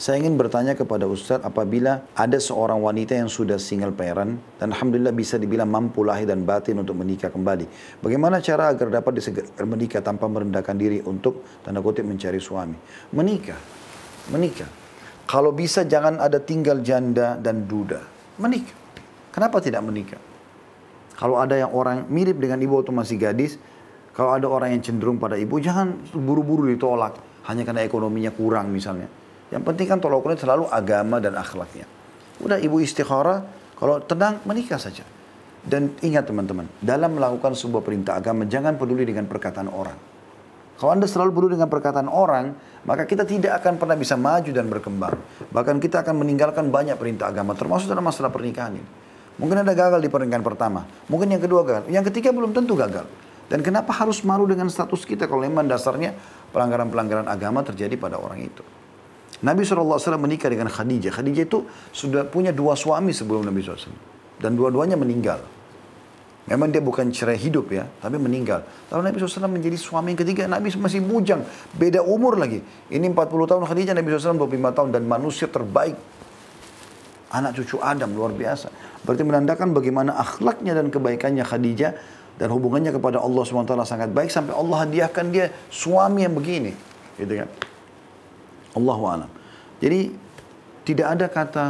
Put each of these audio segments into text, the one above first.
Saya ingin bertanya kepada Ustadz, apabila ada seorang wanita yang sudah single parent dan alhamdulillah bisa dibilang mampu lahir dan batin untuk menikah kembali. Bagaimana cara agar dapat disegerakan menikah tanpa merendahkan diri untuk tanda kutip mencari suami? Menikah. Menikah. Kalau bisa jangan ada tinggal janda dan duda. Menikah. Kenapa tidak menikah? Kalau ada yang orang mirip dengan ibu atau masih gadis, kalau ada orang yang cenderung pada ibu, jangan buru-buru ditolak. Hanya karena ekonominya kurang misalnya. Yang penting kan tolak ukurnya selalu agama dan akhlaknya. Udah ibu istikharah, kalau tenang menikah saja. Dan ingat teman-teman, dalam melakukan sebuah perintah agama, jangan peduli dengan perkataan orang. Kalau Anda selalu peduli dengan perkataan orang, maka kita tidak akan pernah bisa maju dan berkembang. Bahkan kita akan meninggalkan banyak perintah agama, termasuk dalam masalah pernikahan ini. Mungkin Anda gagal di pernikahan pertama, mungkin yang kedua gagal, yang ketiga belum tentu gagal. Dan kenapa harus malu dengan status kita kalau memang dasarnya pelanggaran-pelanggaran agama terjadi pada orang itu. Nabi SAW menikah dengan Khadijah. Khadijah itu sudah punya 2 suami sebelum Nabi SAW. Dan dua-duanya meninggal. Memang dia bukan cerai hidup ya, tapi meninggal. Lalu Nabi SAW menjadi suami yang ketiga, Nabi masih bujang. Beda umur lagi. Ini 40 tahun Khadijah, Nabi SAW 25 tahun. Dan manusia terbaik. Anak cucu Adam, luar biasa. Berarti menandakan bagaimana akhlaknya dan kebaikannya Khadijah. Dan hubungannya kepada Allah SWT sangat baik. Sampai Allah hadiahkan dia suami yang begini. Gitu kan. Allahu a'lam. Jadi tidak ada kata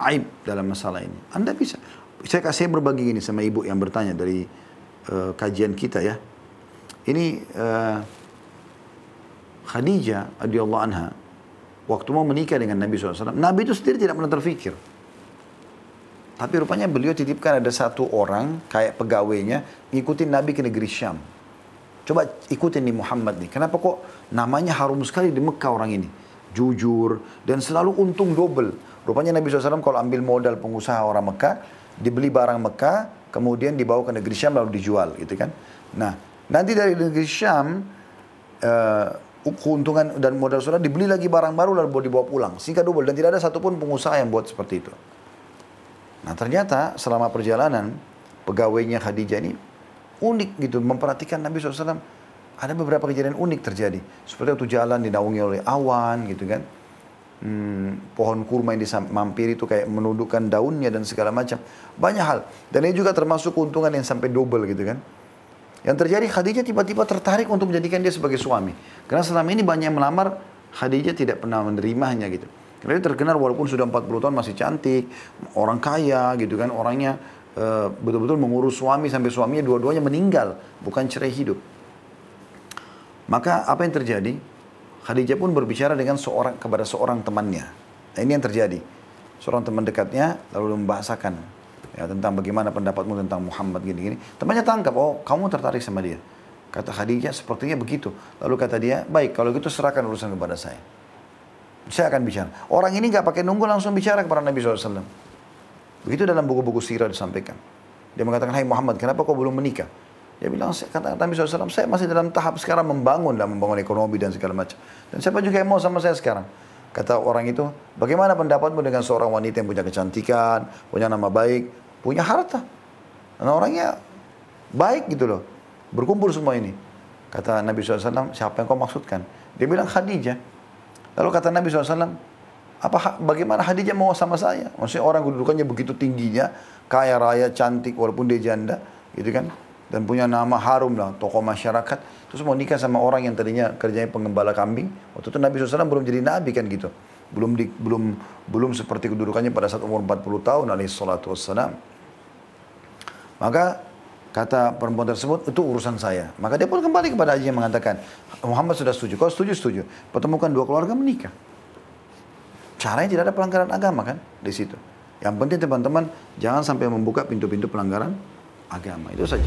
aib dalam masalah ini. Anda bisa. Saya berbagi ini sama ibu yang bertanya dari kajian kita ya. Ini Khadijah radhiyallahu anha waktu mau menikah dengan Nabi SAW. Nabi itu sendiri tidak pernah terfikir. Tapi rupanya beliau titipkan ada satu orang kayak pegawainya ngikutin Nabi ke negeri Syam. Coba ikutin nih Muhammad nih. Kenapa kok namanya harum sekali di Mekah orang ini? Jujur, dan selalu untung double. Rupanya Nabi SAW kalau ambil modal pengusaha orang Mekah, dibeli barang Mekah, kemudian dibawa ke negeri Syam lalu dijual, gitu kan. Nah, nanti dari negeri Syam, keuntungan dan modal saudara dibeli lagi barang baru lalu dibawa pulang. Sehingga double, dan tidak ada satupun pengusaha yang buat seperti itu. Nah, ternyata selama perjalanan, pegawainya Khadijah ini unik gitu, memperhatikan Nabi SAW. Ada beberapa kejadian unik terjadi. Seperti waktu jalan dinaungi oleh awan gitu kan. Pohon kurma yang dimampiri itu kayak menundukkan daunnya dan segala macam. Banyak hal. Dan ini juga termasuk keuntungan yang sampai double gitu kan. Yang terjadi Khadijah tiba-tiba tertarik untuk menjadikan dia sebagai suami. Karena selama ini banyak yang melamar, Khadijah tidak pernah menerimanya gitu. Karena dia terkenal walaupun sudah 40 tahun masih cantik. Orang kaya gitu kan. Orangnya betul-betul mengurus suami sampai suaminya dua-duanya meninggal. Bukan cerai hidup. Maka apa yang terjadi? Khadijah pun berbicara dengan kepada seorang temannya. Nah, ini yang terjadi. Seorang teman dekatnya lalu membahasakan ya, tentang bagaimana pendapatmu tentang Muhammad gini-gini. Temannya tangkap, oh kamu tertarik sama dia. Kata Khadijah, sepertinya begitu. Lalu kata dia, baik kalau gitu serahkan urusan kepada saya. Saya akan bicara. Orang ini nggak pakai nunggu langsung bicara kepada Nabi SAW. Begitu dalam buku-buku sirah disampaikan. Dia mengatakan, hai Muhammad, kenapa kau belum menikah? Dia bilang, kata Nabi SAW, saya masih dalam tahap sekarang membangun ekonomi dan segala macam. Dan siapa juga yang mau sama saya sekarang? Kata orang itu, bagaimana pendapatmu dengan seorang wanita yang punya kecantikan, punya nama baik, punya harta? Dan orangnya baik gitu loh. Berkumpul semua ini. Kata Nabi SAW, siapa yang kau maksudkan? Dia bilang Khadijah. Lalu kata Nabi SAW, bagaimana Khadijah mau sama saya? Maksudnya orang kedudukannya begitu tingginya, kaya raya, cantik, walaupun dia janda, gitu kan? Dan punya nama harum lah, tokoh masyarakat. Terus mau nikah sama orang yang tadinya kerjanya pengembala kambing. Waktu itu Nabi SAW belum jadi Nabi kan gitu. Belum seperti kedudukannya pada saat umur 40 tahun alaihissalatu wassalam. Maka kata perempuan tersebut, itu urusan saya. Maka dia pun kembali kepada Haji yang mengatakan, Muhammad sudah setuju. Kalau setuju. Pertemukan 2 keluarga menikah. Caranya tidak ada pelanggaran agama kan di situ. Yang penting teman-teman jangan sampai membuka pintu-pintu pelanggaran agama. Itu saja.